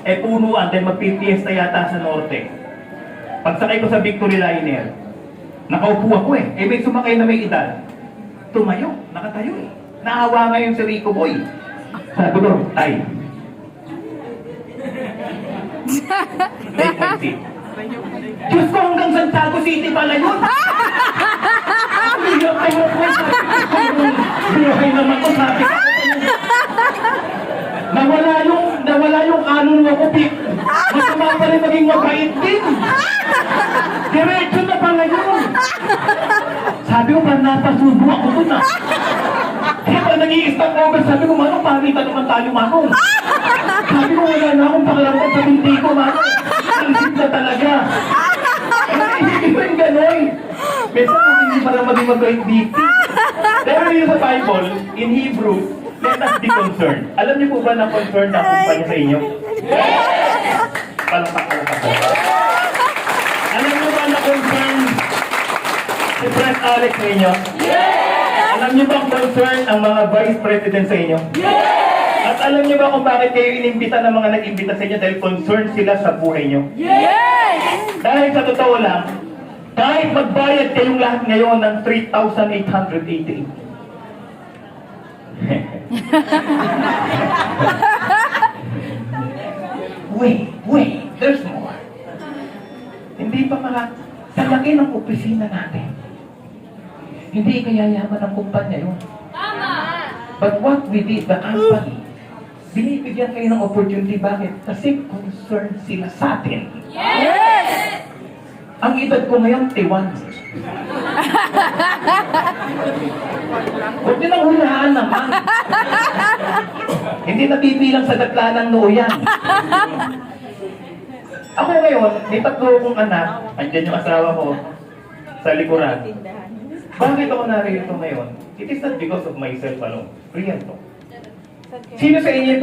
eh punuan, dahil magpipiesta yata sa norte. Pagsakay ko sa Victory Liner, nakaupo ako eh. Eh may sumakay na may edad. Tumayo, nakatayo eh. Naawa ngayon si Rico Boy. Sabi ko, ay. Take my seat. Diyos ko, hanggang Santiago City pala yun. Buhay naman ko, sabi ko. Nawala yung kanon mo ko, Pik. Masama pa rin maging mabait din. Diretso na pala yun. Sabi ko, parang napasubo ako dun ah. Kaya pa nag-i-stop over, sabi ko, Manong, palitan naman tayo, Manong. Sabi ko, wala na akong pakiramdam sa binti ko, Manong. Ang sip na talaga. Hindi ko yung gano'n. Minsan kasi hindi pala maging mabait dito. Pero yun sa Bible, in Hebrew, let us be concerned. Alam niyo po ba na concerned na kumpanya sa inyo? Yes! Palakpak po. Alam niyo ba na concerned si Brett Alex sa inyo? Yes! Alam niyo ba concerned ang mga vice president sa inyo? Yes! At alam niyo ba kung bakit kayo inimbita ng mga nag-imbita sa inyo? Dahil concerned sila sa buhay niyo? Yes! Dahil sa totoo lang, kahit magbayad kayong lahat ngayon ng 3,888. Wait, there's more. Hindi pa sa laki ng opisina natin. Hindi kayayaman ng kumpanya yun. Tama! But what we did, the company, binibigyan kayo ng opportunity. Bakit? Kasi concerned sila sa atin. Yes! Ang edad ko ngayon, T1. Huwag nilang hulaan naman. Hindi nabibilang sa gatla ng noo yan. Ako ngayon, may tatlo akong anak, andyan yung asawa ko sa likuran. Bakit ako narito ngayon? It is not because of myself alone. Real to. Sino sa inyo